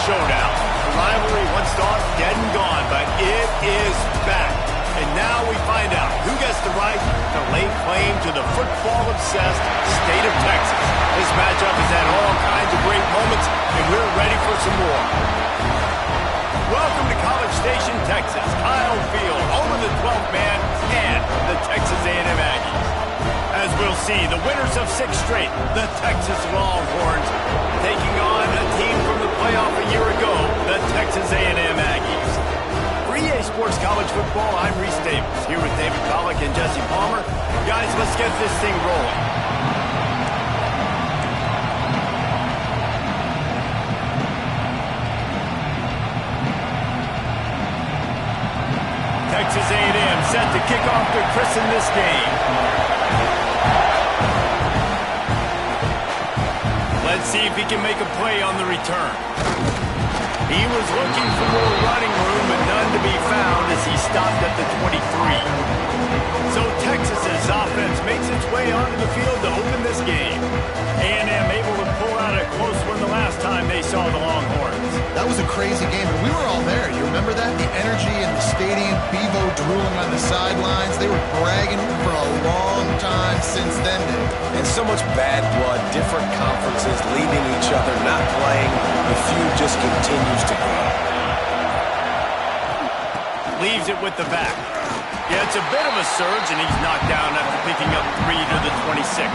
Showdown. The rivalry once thought dead and gone, but it is back. And now we find out who gets the right to lay claim to the football-obsessed state of Texas. This matchup has had all kinds of great moments, and we're ready for some more. Welcome to College Station, Texas. Kyle Field, home of the 12th man, and the Texas A&M Aggies. As we'll see, the winners of 6 straight, the Texas Longhorns, taking on a team from the playoff a year ago, the Texas A&M Aggies. For EA Sports College Football, I'm Reese Davis, here with David Pollack and Jesse Palmer. Guys, let's get this thing rolling. Texas A&M set to kick off to christen this game. Let's see if he can make a play on the return. He was looking for more running room, but none to be found as he stopped at the 23. So Texas's offense makes its way onto the field to open this game. A&M able to pull out a close one the last time they saw the Longhorns. That was a crazy game, and we were all there. You remember that? The energy in the stadium, Bevo drooling on the sidelines. They were bragging for a long time since then. And so much bad blood, different conferences, leaving each other, not playing. The feud just continues to grow. Leaves it with the back. Yeah, it's a bit of a surge, and he's knocked down after picking up 3 to the 26.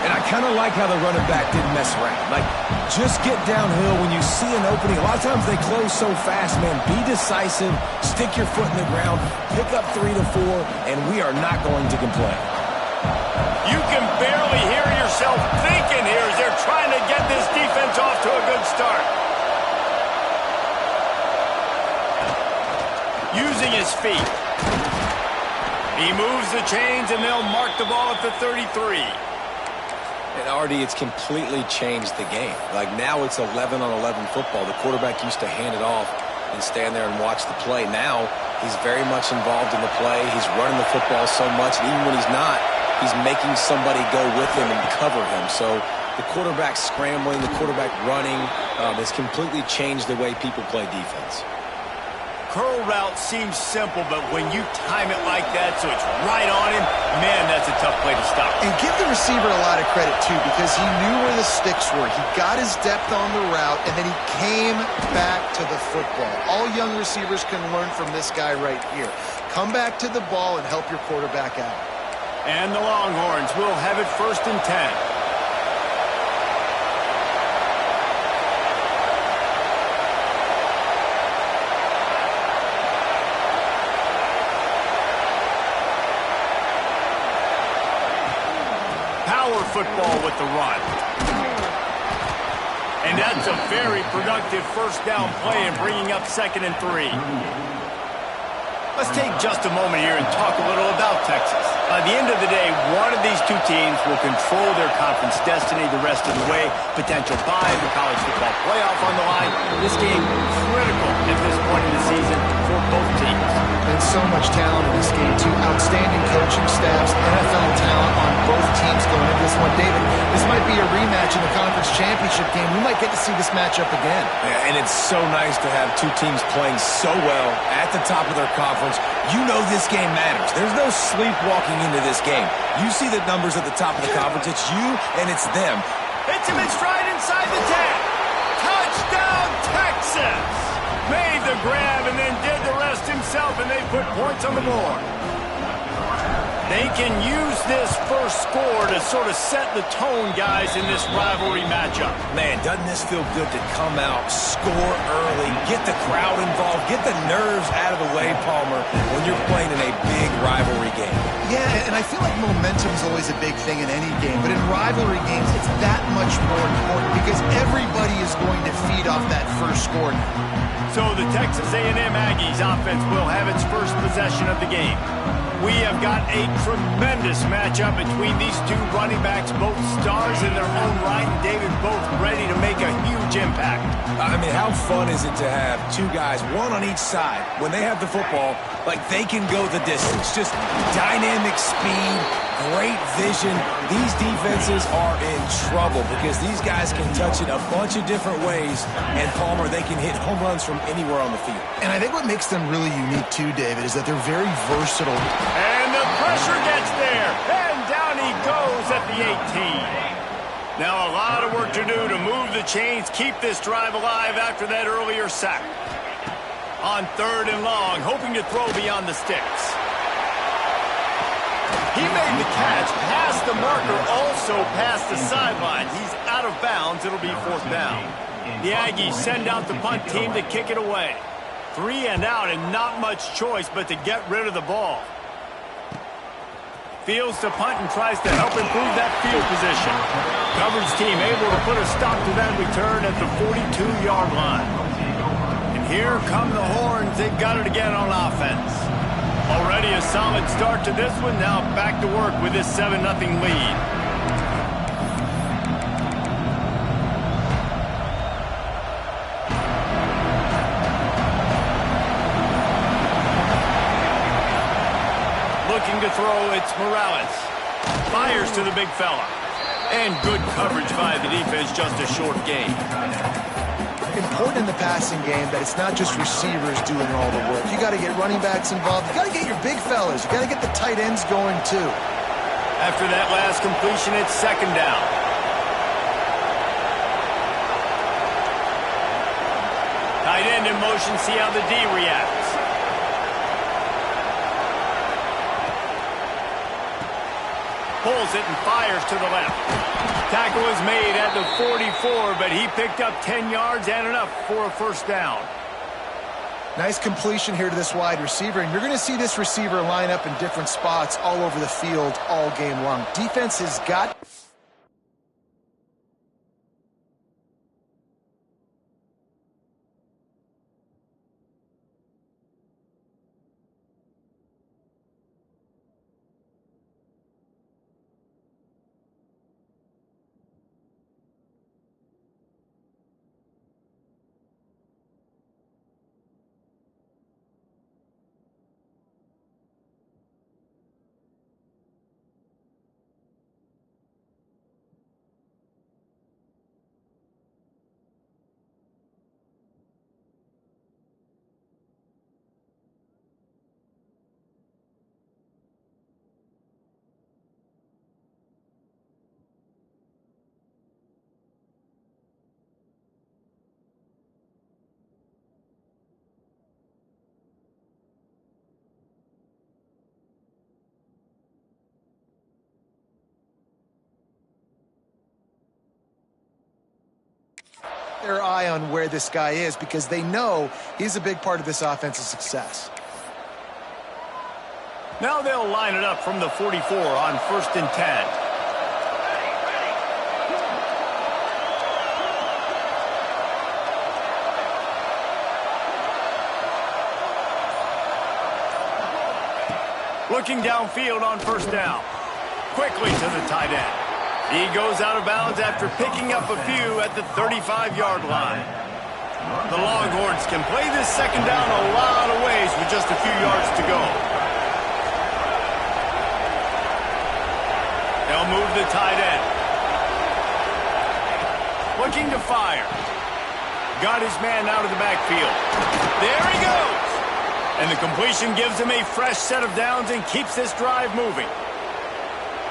And I kind of like how the running back didn't mess around. Like, just get downhill when you see an opening. A lot of times they close so fast, man. Be decisive, stick your foot in the ground, pick up 3 to 4, and we are not going to complain. You can barely hear yourself thinking here as they're trying to get this defense off to a good start. Using his feet. He moves the chains, and they'll mark the ball at the 33. And Artie, it's completely changed the game. Like, now it's 11-on-11 football. The quarterback used to hand it off and stand there and watch the play. Now he's very much involved in the play. He's running the football so much, and even when he's not, he's making somebody go with him and cover him. So the quarterback scrambling, the quarterback running has completely changed the way people play defense. Curl route seems simple, but when you time it like that so it's right on him, man, that's a tough play to stop. And give the receiver a lot of credit, too, because he knew where the sticks were. He got his depth on the route, and then he came back to the football. All young receivers can learn from this guy right here. Come back to the ball and help your quarterback out. And the Longhorns will have it 1st and 10. Football with the run. And that's a very productive first down play and bringing up 2nd and 3. Let's take just a moment here and talk a little about Texas. By the end of the day, one of these two teams will control their conference destiny the rest of the way. Potential bye, the college football playoff on the line. This game critical at this point in the season for both teams. And so much talent in this game, too. Outstanding coaching staffs, NFL talent on both teams going into this one. David, this might be a rematch in the conference championship game. We might get to see this matchup again. Yeah, and it's so nice to have two teams playing so well at the top of their conference. You know this game matters. There's no sleepwalking into this game. You see the numbers at the top of the conference. It's you and it's them. Hits him in stride inside the 10. Touchdown, Texas! Made the grab and then did the rest himself, and they put points on the board. They can use this first score to sort of set the tone, guys, in this rivalry matchup. Man, doesn't this feel good to come out, score early, get the crowd involved, get the nerves out of the way, Palmer, when you're playing in a big rivalry game. Yeah, and I feel like momentum is always a big thing in any game, but in rivalry games, it's that much more important because everybody is going to feed off that first score. So the Texas A&M Aggies offense will have its first possession of the game. We have got a tremendous matchup between these two running backs, both stars in their own right, and David, both ready to make a huge impact. I mean, how fun is it to have two guys, one on each side, when they have the football, like they can go the distance. Just dynamic speed, great vision. These defenses are in trouble because these guys can touch it a bunch of different ways, and Palmer, they can hit home runs from anywhere on the field. And I think what makes them really unique too, David, is that they're very versatile. And the pressure gets there, and down he goes at the 18. Now a lot of work to do to move the chains, keep this drive alive after that earlier sack. On 3rd and long, hoping to throw beyond the sticks. He made the catch, past the marker, also past the sideline. He's out of bounds. It'll be 4th down. The Aggies send out the punt team to kick it away. 3 and out, and not much choice but to get rid of the ball. Fields to punt and tries to help improve that field position. Coverage team able to put a stop to that return at the 42-yard line. And here come the Horns. They've got it again on offense. Already a solid start to this one. Now back to work with this 7-0 lead. Looking to throw, it's Morales. Fires to the big fella. And good coverage by the defense, just a short gain. Important in the passing game that it's not just receivers doing all the work. You got to get running backs involved. You got to get your big fellas. You got to get the tight ends going too. After that last completion, it's 2nd down. Tight end in motion, see how the D reacts. Pulls it and fires to the left. Tackle is made at the 44, but he picked up 10 yards and enough for a 1st down. Nice completion here to this wide receiver, and you're going to see this receiver line up in different spots all over the field all game long. Defense has got... their eye on where this guy is because they know he's a big part of this offense's success. Now they'll line it up from the 44 on 1st and 10. Looking downfield on 1st down. Quickly to the tight end. He goes out of bounds after picking up a few at the 35-yard line. The Longhorns can play this 2nd down a lot of ways with just a few yards to go. the tight end. Looking to fire. Got his man out of the backfield. There he goes. And the completion gives him a fresh set of downs and keeps this drive moving.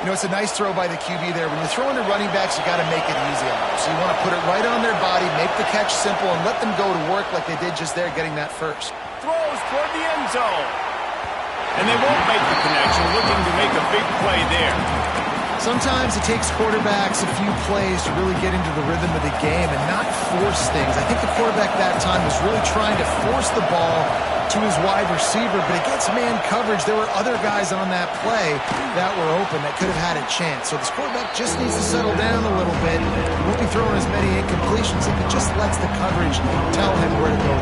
You know, it's a nice throw by the QB there. When you're throwing to running backs, you got to make it easy on them. So you want to put it right on their body, make the catch simple, and let them go to work like they did just there, getting that first. Throws toward the end zone. And they won't make the connection, looking to make a big play there. Sometimes it takes quarterbacks a few plays to really get into the rhythm of the game and not force things. I think the quarterback that time was really trying to force the ball to his wide receiver, but against man coverage, there were other guys on that play that were open that could have had a chance. So this quarterback just needs to settle down a little bit. He won't be throwing as many incompletions if it just lets the coverage tell him where to go.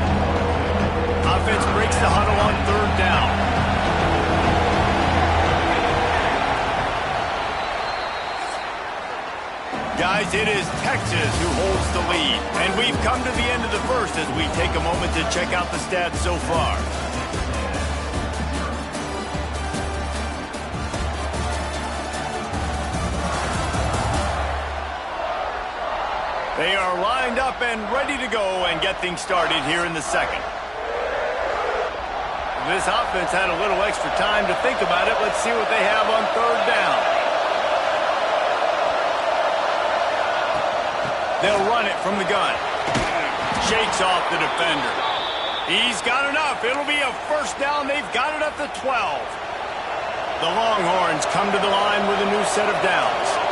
Offense breaks the huddle on third down. Guys, it is Texas who holds the lead. And we've come to the end of the first as we take a moment to check out the stats so far. They are lined up and ready to go and get things started here in the second. This offense had a little extra time to think about it. Let's see what they have on third down. They'll run it from the gun. Shakes off the defender. He's got enough. It'll be a first down. They've got it at the 12. The Longhorns come to the line with a new set of downs.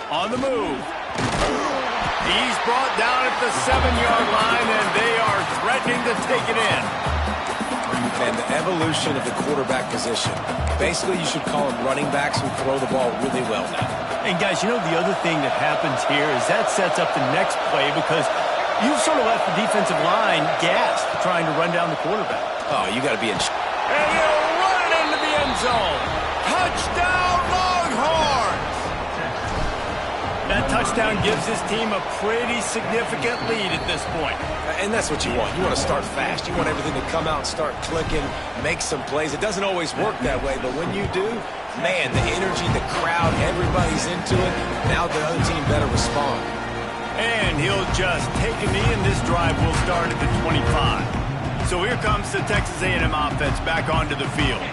On the move. He's brought down at the 7-yard line, and they are threatening to take it in. And the evolution of the quarterback position. Basically, you should call them running backs who throw the ball really well now. And, guys, you know the other thing that happens here is that sets up the next play because you've sort of left the defensive line gassed trying to run down the quarterback. Oh, you got to be in. And he'll run it into the end zone. Touchdown, Longhorns! That touchdown gives his team a pretty significant lead at this point. And that's what you want. You want to start fast. You want everything to come out and start clicking, make some plays. It doesn't always work that way, but when you do, man, the energy, the crowd, everybody's into it. Now the other team better respond. And he'll just take a knee, and this drive will start at the 25. So here comes the Texas A&M offense back onto the field.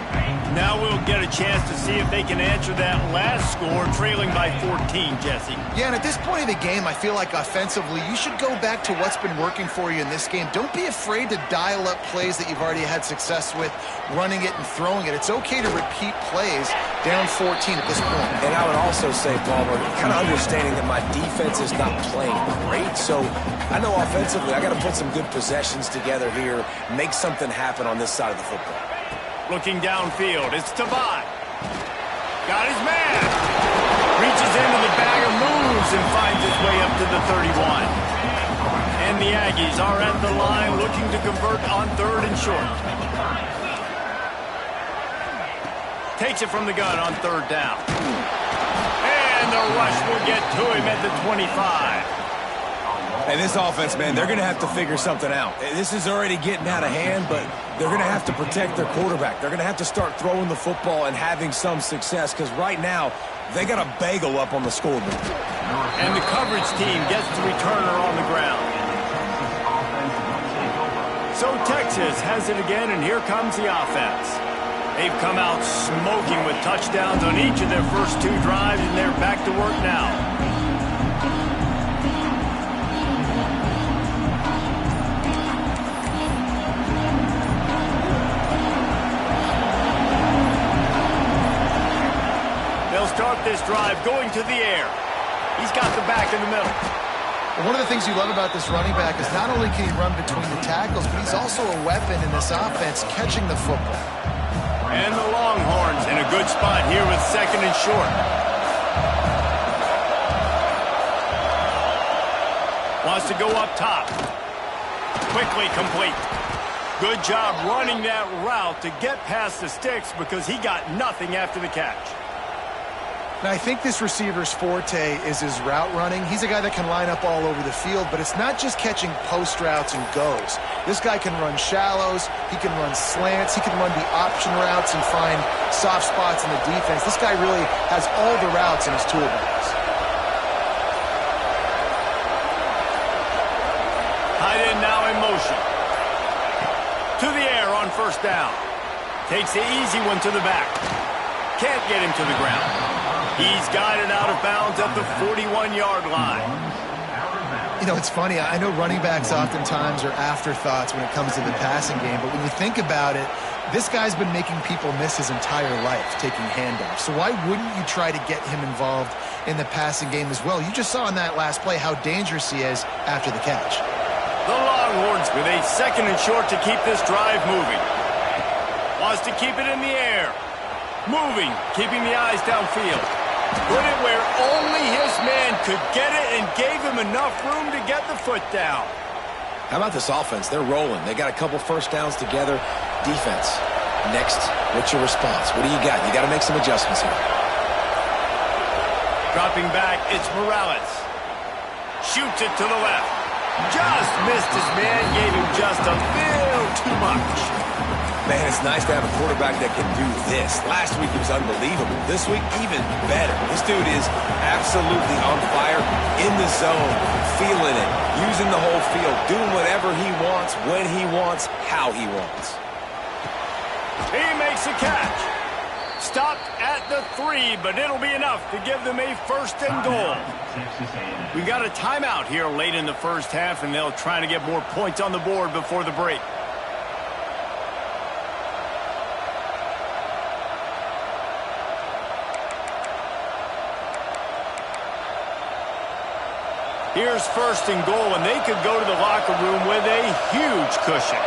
Now we'll get a chance to see if they can answer that last score, trailing by 14, Jesse. Yeah, and at this point in the game, I feel like offensively, you should go back to what's been working for you in this game. Don't be afraid to dial up plays that you've already had success with, running it and throwing it. It's okay to repeat plays down 14 at this point. And I would also say, Palmer, kind of understanding that my defense is not playing great, so I know offensively I got to put some good possessions together here, make something happen on this side of the football. Looking downfield, it's Tavai. Got his man. Reaches into the bag of moves and finds his way up to the 31. And the Aggies are at the line looking to convert on third and short. Takes it from the gun on third down. And the rush will get to him at the 25. And this offense, man, they're going to have to figure something out. This is already getting out of hand, but they're going to have to protect their quarterback. They're going to have to start throwing the football and having some success because right now they got a bagel up on the scoreboard. And the coverage team gets the returner on the ground. So Texas has it again, and here comes the offense. They've come out smoking with touchdowns on each of their first 2 drives, and they're back to work now. They'll start this drive going to the air. He's got the back in the middle. One of the things you love about this running back is not only can he run between the tackles, but he's also a weapon in this offense catching the football. And the Longhorns in a good spot here with 2nd and short. Wants to go up top. Quickly complete. Good job running that route to get past the sticks because he got nothing after the catch. Now, I think this receiver's forte is his route running. He's a guy that can line up all over the field, but it's not just catching post routes and goes. This guy can run shallows, he can run slants, he can run the option routes and find soft spots in the defense. This guy really has all the routes in his toolbox. Tight end now in motion. To the air on 1st down. Takes the easy one to the back. Can't get him to the ground. He's got it out of bounds at the 41-yard line. You know, it's funny. I know running backs oftentimes are afterthoughts when it comes to the passing game, but when you think about it, this guy's been making people miss his entire life taking handoffs. So why wouldn't you try to get him involved in the passing game as well? You just saw in that last play how dangerous he is after the catch. The Longhorns with a 2nd and short to keep this drive moving. Wants to keep it in the air. Moving, keeping the eyes downfield. Put it where only his man could get it and gave him enough room to get the foot down. How about this offense? They're rolling. They got a couple 1st downs together. Defense. Next, what's your response? What do you got? You got to make some adjustments here. Dropping back, it's Morales. Shoots it to the left. Just missed his man, gave him just a little too much. Man, it's nice to have a quarterback that can do this. Last week he was unbelievable. This week, even better. This dude is absolutely on fire, in the zone, feeling it, using the whole field, doing whatever he wants, when he wants, how he wants. He makes a catch. Stopped at the 3, but it'll be enough to give them a 1st and goal. We've got a timeout here late in the 1st half, and they'll try to get more points on the board before the break. Here's 1st and goal, and they could go to the locker room with a huge cushion.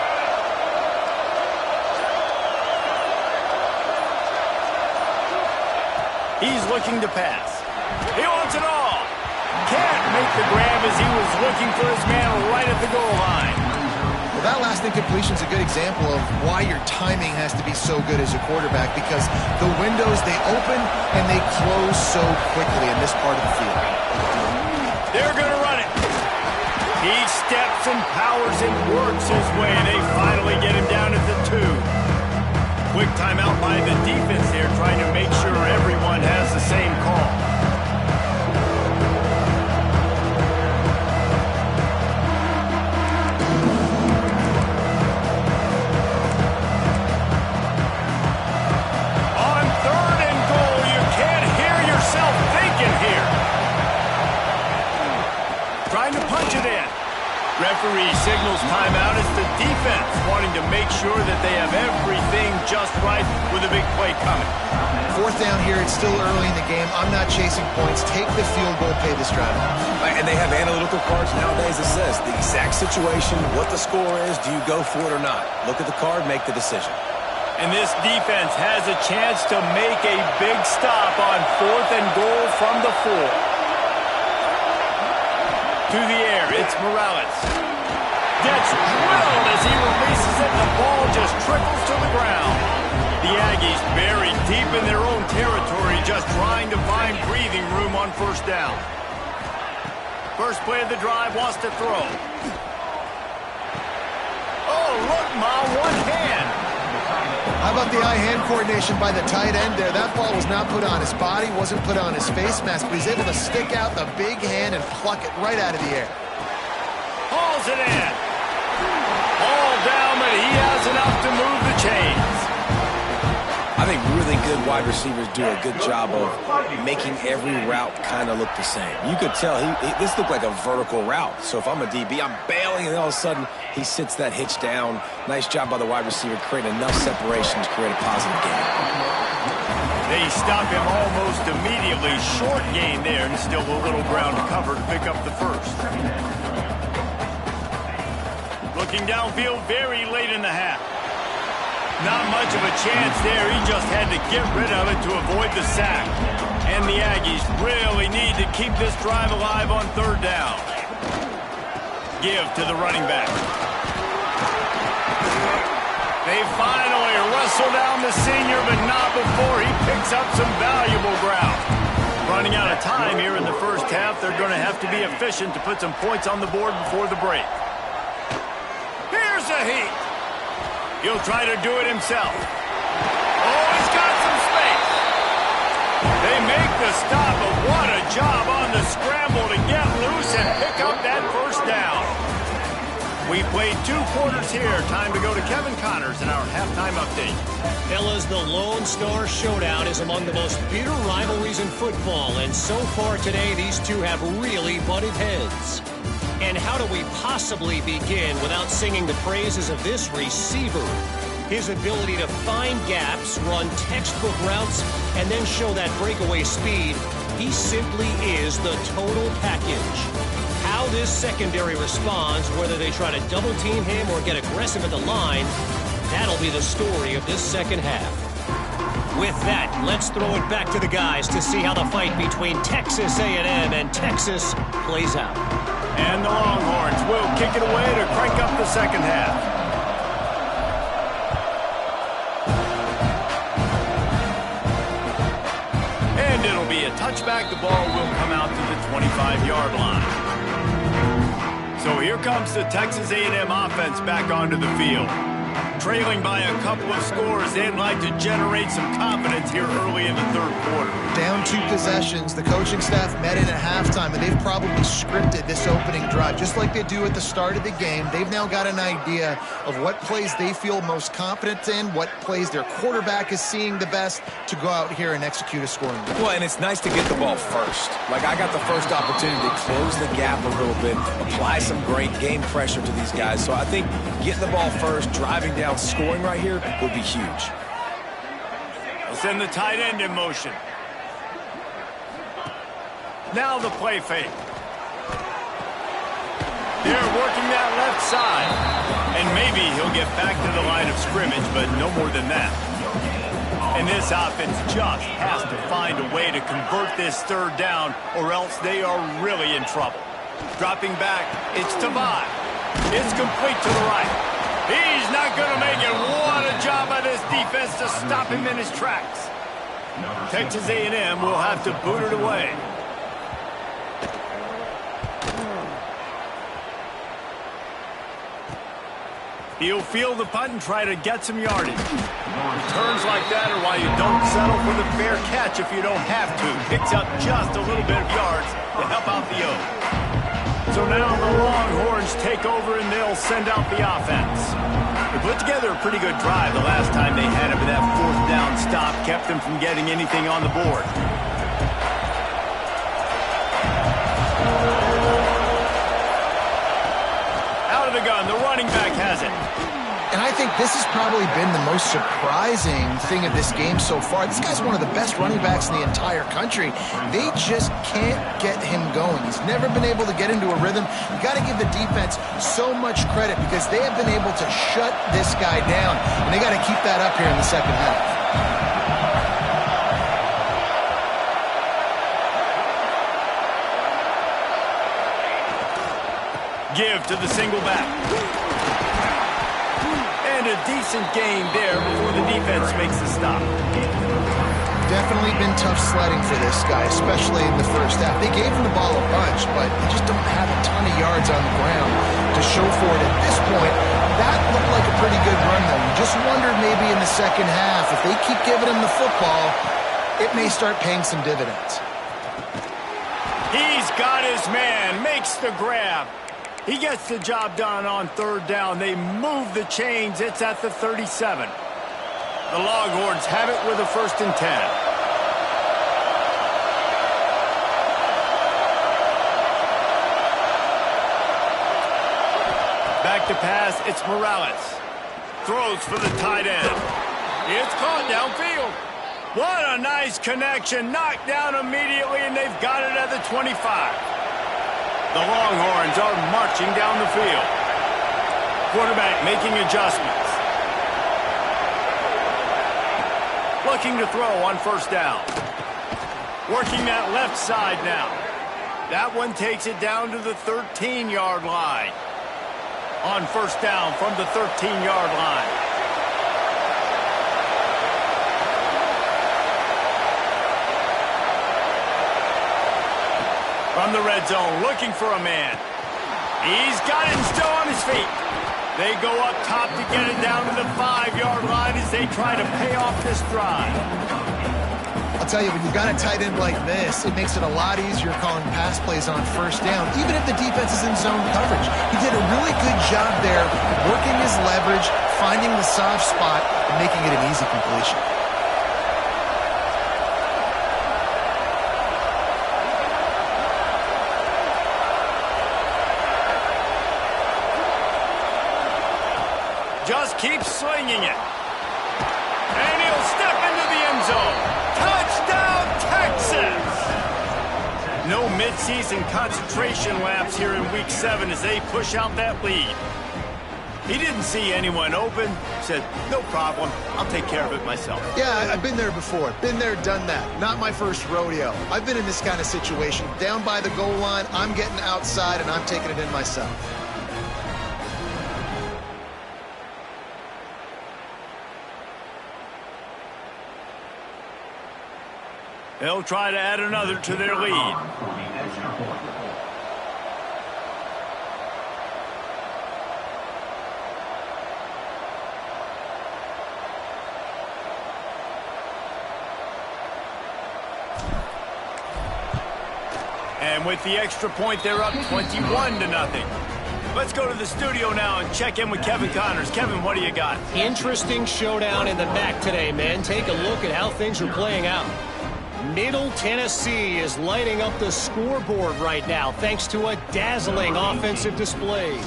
He's looking to pass. He wants it all. Can't make the grab as he was looking for his man right at the goal line. Well, that last incompletion is a good example of why your timing has to be so good as a quarterback, because the windows, they open and they close so quickly in this part of the field. They're going to run it. He steps and powers and works his way. They finally get him down at the 2. Quick timeout by the defense there, trying to make sure everyone has the same call. On 3rd and goal, you can't hear yourself thinking here. Trying to punch it in. Referee signals timeout. It's the defense wanting to make sure that they have everything just right with a big play coming. 4th down here. It's still early in the game. I'm not chasing points. Take the field goal, pay this drive off. And they have analytical cards nowadays that says the exact situation, what the score is, do you go for it or not? Look at the card, make the decision. And this defense has a chance to make a big stop on 4th and goal from the 4. To the air, it's Morales. Gets drilled as he releases it, and the ball just trickles to the ground. The Aggies buried deep in their own territory, just trying to find breathing room on 1st down. First play of the drive, wants to throw. Oh, look, Ma, one hand. How about the eye-hand coordination by the tight end there? That ball was not put on his body, wasn't put on his face mask, but he's able to stick out the big hand and pluck it right out of the air. Hauls it in. Ball down, but he has enough to move the chains. I think really good wide receivers do a good job of making every route kind of look the same. You could tell this looked like a vertical route. So if I'm a DB, I'm bailing, and all of a sudden he sits that hitch down. Nice job by the wide receiver, creating enough separation to create a positive gain. They stop him almost immediately. Short gain there, and still a little ground to cover to pick up the first. Looking downfield very late in the half. Not much of a chance there. He just had to get rid of it to avoid the sack. And the Aggies really need to keep this drive alive on third down. Give to the running back. They finally wrestle down the senior, but not before he picks up some valuable ground. Running out of time here in the first half, they're going to have to be efficient to put some points on the board before the break. Here's a heat. He'll try to do it himself. Oh, he's got some space. They make the stop, but what a job on the scramble to get loose and pick up that first down. We played 2 quarters here. Time to go to Kevin Connors in our halftime update. Fellas, the Lone Star Showdown is among the most bitter rivalries in football, and so far today, these two have really butted heads. And how do we possibly begin without singing the praises of this receiver? His ability to find gaps, run textbook routes, and then show that breakaway speed. He simply is the total package. How this secondary responds, whether they try to double team him or get aggressive at the line, that'll be the story of this second half. With that, let's throw it back to the guys to see how the fight between Texas A&M and Texas plays out. And the Longhorns will kick it away to crank up the second half. And it'll be a touchback. The ball will come out to the 25-yard line. So here comes the Texas A&M offense back onto the field. Trailing by a couple of scores, they'd like to generate some confidence here early in the third quarter. Down 2 possessions, the coaching staff met in at halftime, and they've probably scripted this opening drive. Just like they do at the start of the game, they've now got an idea of what plays they feel most confident in, what plays their quarterback is seeing the best to go out here and execute a scoring drive. Well, and it's nice to get the ball first. Like, I got the first opportunity to close the gap a little bit, apply some great game pressure to these guys. So I think getting the ball first, driving down, scoring right here would be huge. They'll send the tight end in motion. Now the play fake. They're working that left side. And maybe he'll get back to the line of scrimmage, but no more than that. And this offense just has to find a way to convert this third down, or else they are really in trouble. Dropping back, it's Tavai. It's complete to the right. He's not going to make it. What a job by this defense to stop him in his tracks. Texas A&M will have to boot it away. He'll field the punt and try to get some yardage. Returns like that are why you don't settle for the fair catch if you don't have to. Picks up just a little bit of yards to help out the O. So now the Longhorns take over and they'll send out the offense. They put together a pretty good drive the last time they had him, but that fourth down stop kept them from getting anything on the board. Out of the gun, the running back has it. And I think this has probably been the most surprising thing of this game so far. This guy's one of the best running backs in the entire country. They just can't get him going. He's never been able to get into a rhythm. You got to give the defense so much credit because they have been able to shut this guy down. And they got to keep that up here in the second half. Give to the single back. And a decent gain there before the defense makes the stop. Definitely been tough sledding for this guy, especially in the first half. They gave him the ball a bunch, but they just don't have a ton of yards on the ground to show for it at this point. That looked like a pretty good run, though. You just wondered maybe in the second half, if they keep giving him the football, it may start paying some dividends. He's got his man, makes the grab. He gets the job done on third down. They move the chains. It's at the 37. The Longhorns have it with a 1st and 10. Back to pass, it's Morales. Throws for the tight end. It's caught downfield. What a nice connection. Knocked down immediately, and they've got it at the 25. The Longhorns are marching down the field. Quarterback making adjustments. Looking to throw on 1st down. Working that left side now. That one takes it down to the 13-yard line. On 1st down from the 13-yard line. From the red zone, looking for a man. He's got it and still on his feet. They go up top to get it down to the 5-yard line as they try to pay off this drive. I'll tell you, when you've got a tight end like this, it makes it a lot easier calling pass plays on 1st down, even if the defense is in zone coverage. He did a really good job there, working his leverage, finding the soft spot, and making it an easy completion. Just keep swinging it. And he'll step into the end zone. Touchdown, Texas! No midseason concentration laps here in Week 7 as they push out that lead. He didn't see anyone open. Said, no problem. I'll take care of it myself. Yeah, I've been there before. Been there, done that. Not my first rodeo. I've been in this kind of situation. Down by the goal line, I'm getting outside, and I'm taking it in myself. They'll try to add another to their lead. And with the extra point, they're up 21-0. Let's go to the studio now and check in with Kevin Connors. Kevin, what do you got? Interesting showdown in the MAC today, man. Take a look at how things are playing out. Middle Tennessee is lighting up the scoreboard right now thanks to a dazzling offensive display.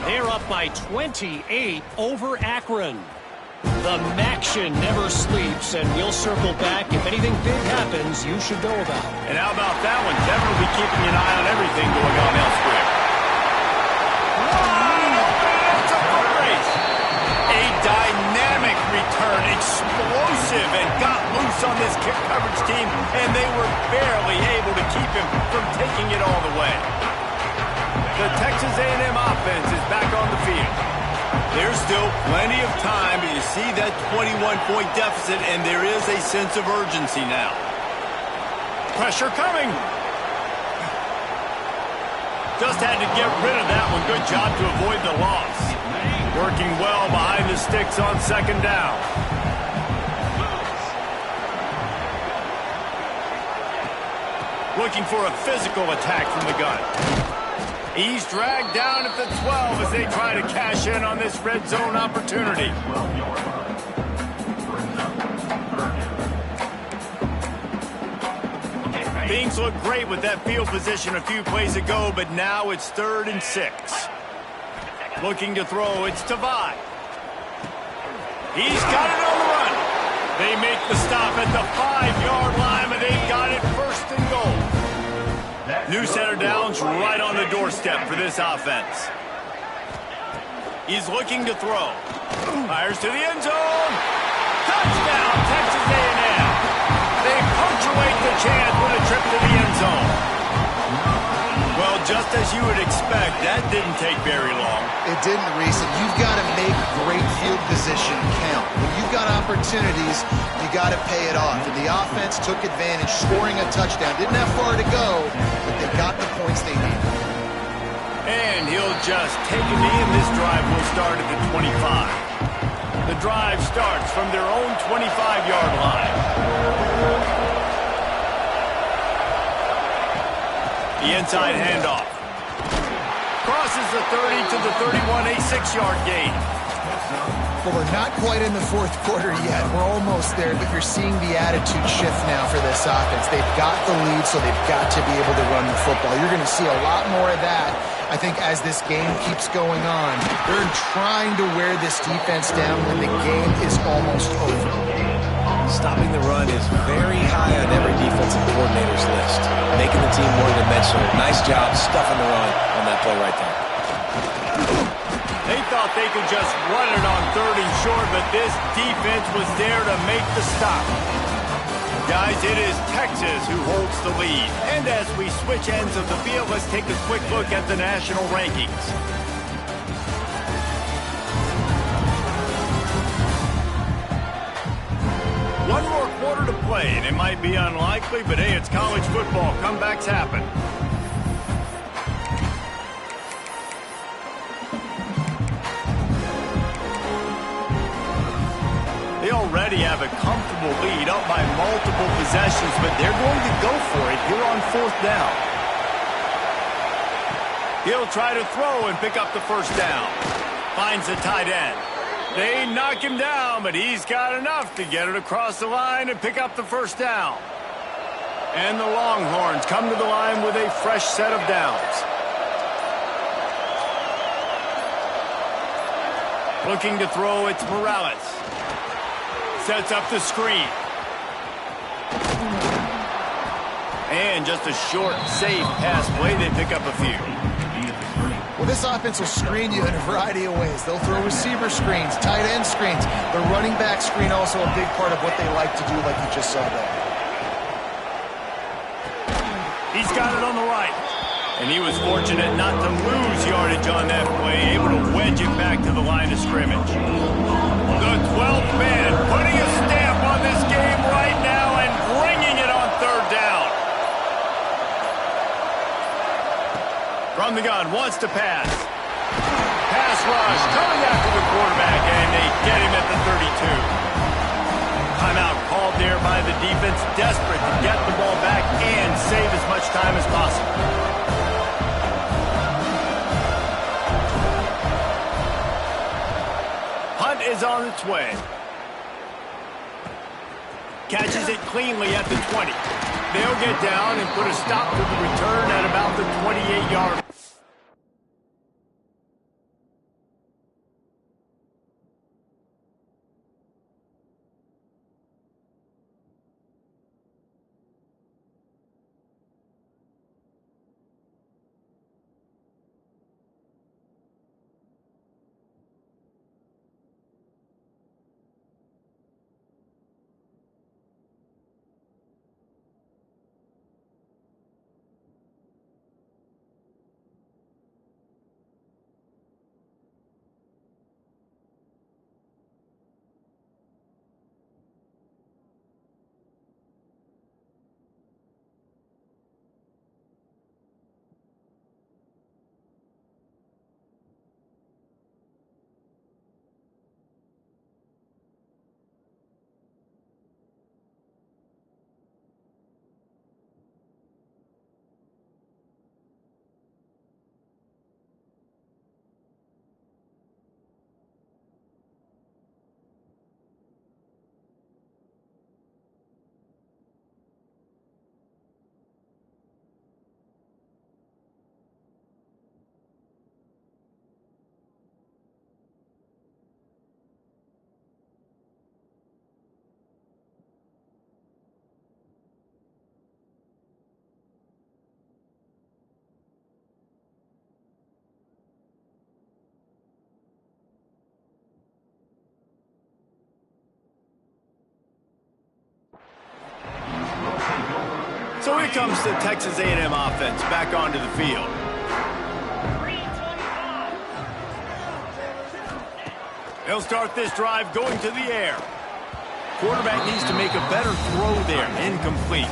They're up by 28 over Akron. The MACtion never sleeps, and we'll circle back. If anything big happens, you should know about it. And how about that one? Kevin will be keeping an eye on everything going on elsewhere. It's a foot race. A dynamic return, explosive, and got loose on this kick coverage team, and they were barely able to keep him from taking it all the way. The Texas A&M offense is back on the field. There's still plenty of time, but you see that 21-point deficit, and there is a sense of urgency now. Pressure coming. Just had to get rid of that one. Good job to avoid the loss. Working well behind the sticks on 2nd down. Looking for a physical attack from the gun. He's dragged down at the 12 as they try to cash in on this red zone opportunity. Things look great with that field position a few plays ago, but now it's 3rd and 6. Looking to throw, it's Tavai. He's got it on the run. They make the stop at the 5-yard line, but they've got it 1st and goal. New center downs right on the doorstep for this offense. He's looking to throw. Fires to the end zone. Touchdown, Texas A&M. They punctuate the chance with a trip to the end zone. Well, just as you would expect, that didn't take very long. It didn't, Reese. And you've got to make great field position count. When you've got opportunities, you got to pay it off. And the offense took advantage, scoring a touchdown. Didn't have far to go, but they got the points they needed. And he'll just take a knee, and this drive will start at the 25. The drive starts from their own 25-yard line. The inside handoff. Crosses the 30 to the 31, a 6-yard gain. Well, we're not quite in the fourth quarter yet. We're almost there, but you're seeing the attitude shift now for this offense. They've got the lead, so they've got to be able to run the football. You're going to see a lot more of that, I think, as this game keeps going on. They're trying to wear this defense down when the game is almost over. Stopping the run is very high on every defensive coordinator's list, making the team one-dimensional. Nice job stuffing the run on that play right there. They thought they could just run it on 3rd and short, but this defense was there to make the stop. Guys, it is Texas who holds the lead. And as we switch ends of the field, let's take a quick look at the national rankings. One more quarter to play, and it might be unlikely, but hey, it's college football. Comebacks happen. They already have a comfortable lead, up by multiple possessions, but they're going to go for it here on 4th down. He'll try to throw and pick up the first down. Finds the tight end. They knock him down, but he's got enough to get it across the line and pick up the first down. And the Longhorns come to the line with a fresh set of downs. Looking to throw, it's Morales. Sets up the screen. And just a short, safe pass play. They pick up a few. Well, this offense will screen you in a variety of ways. They'll throw receiver screens, tight end screens. The running back screen also a big part of what they like to do, like you just saw there. He's got it on the right. And he was fortunate not to lose yardage on that play, able to wedge it back to the line of scrimmage. The 12th man putting a stamp on this game right now and bringing it on 3rd down. From the gun, wants to pass. Pass rush, coming after the quarterback, and they get him at the 32. Timeout called there by the defense, desperate to get the ball back and save as much time as possible. Hunt is on its way. Catches it cleanly at the 20. They'll get down and put a stop to the return at about the 28-yard line. So here comes the Texas A&M offense back onto the field. They'll start this drive going to the air. Quarterback needs to make a better throw there. Incomplete.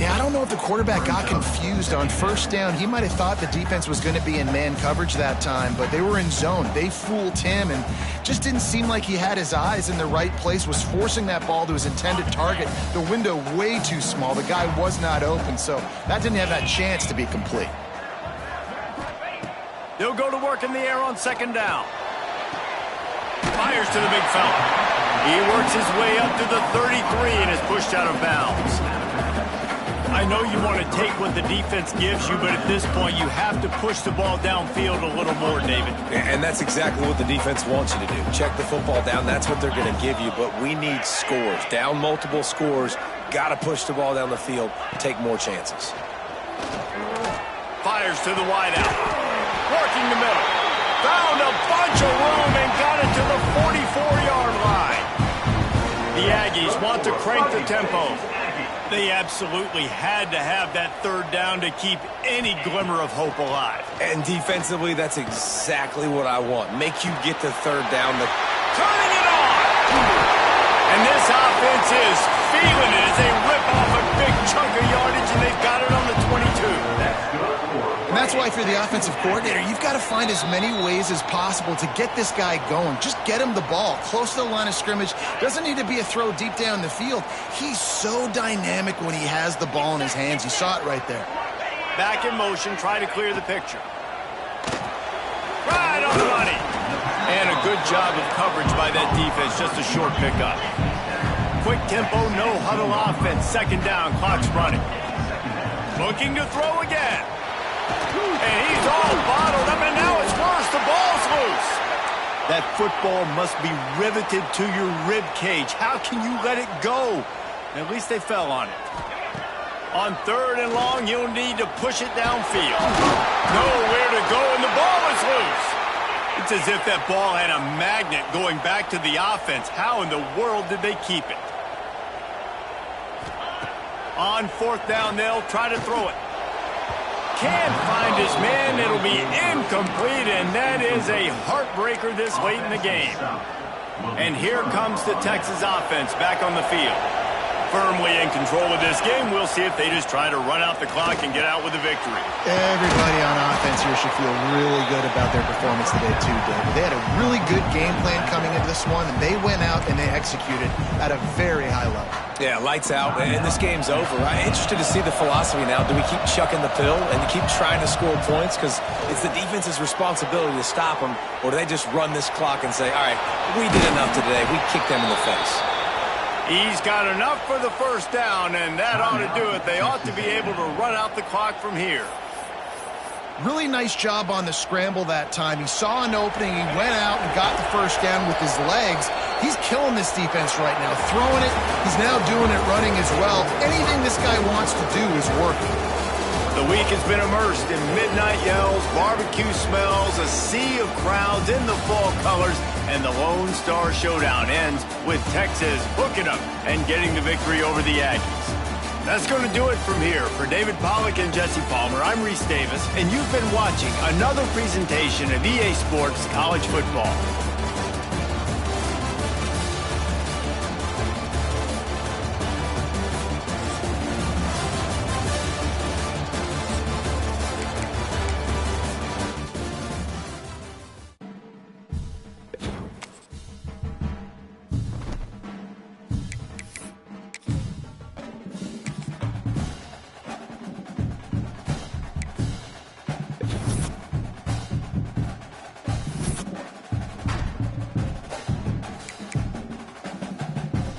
Yeah, I don't know if the quarterback got confused on 1st down. He might have thought the defense was going to be in man coverage that time, but they were in zone. They fooled him and just didn't seem like he had his eyes in the right place, was forcing that ball to his intended target. The window way too small. The guy was not open, so that didn't have that chance to be complete. They'll go to work in the air on second down. Fires to the big fella. He works his way up to the 33 and is pushed out of bounds. I know you want to take what the defense gives you, but at this point you have to push the ball downfield a little more, David. And that's exactly what the defense wants you to do. Check the football down. That's what they're going to give you, but we need scores. Down multiple scores, got to push the ball down the field, take more chances. Fires to the wideout. Working the middle. Found a bunch of room and got it to the 44-yard line. The Aggies want to crank the tempo. They absolutely had to have that third down to keep any glimmer of hope alive. And defensively, that's exactly what I want. Make you get the third down. Turning it on! And this offense is feeling it as they rip off a big chunk of yardage, and they've got it on the 22. And that's why, for the offensive coordinator, you've got to find as many ways as possible to get this guy going. Just get him the ball close to the line of scrimmage. Doesn't need to be a throw deep down the field. He's so dynamic when he has the ball in his hands. You saw it right there. Back in motion, try to clear the picture. Right on the money. And a good job of coverage by that defense. Just a short pickup. Quick tempo, no huddle offense. Second down, clock's running. Looking to throw again. And he's all bottled up, and now it's worse. The ball's loose. That football must be riveted to your rib cage. How can you let it go? At least they fell on it. On third and long, you'll need to push it downfield. Nowhere to go, and the ball is loose. It's as if that ball had a magnet going back to the offense. How in the world did they keep it? On fourth down, they'll try to throw it. Can't find his man. It'll be incomplete, and that is a heartbreaker this late in the game. And here comes the Texas offense back on the field. Firmly in control of this game. We'll see if they just try to run out the clock and get out with a victory. Everybody on offense here should feel really good about their performance today too, David. They had a really good game plan coming into this one, and they went out and they executed at a very high level. Yeah, lights out, and this game's over. I'm interested to see the philosophy now. Do we keep chucking the pill and keep trying to score points because it's the defense's responsibility to stop them, or do they just run this clock and say, all right, we did enough today. We kicked them in the face. He's got enough for the first down, and that ought to do it. They ought to be able to run out the clock from here. Really nice job on the scramble that time. He saw an opening. He went out and got the first down with his legs. He's killing this defense right now. Throwing it. He's now doing it running as well. Anything this guy wants to do is working. The week has been immersed in midnight yells, barbecue smells, a sea of crowds in the fall colors, and the Lone Star Showdown ends with Texas hooking up and getting the victory over the Aggies. That's going to do it from here. For David Pollack and Jesse Palmer, I'm Reese Davis, and you've been watching another presentation of EA Sports College Football.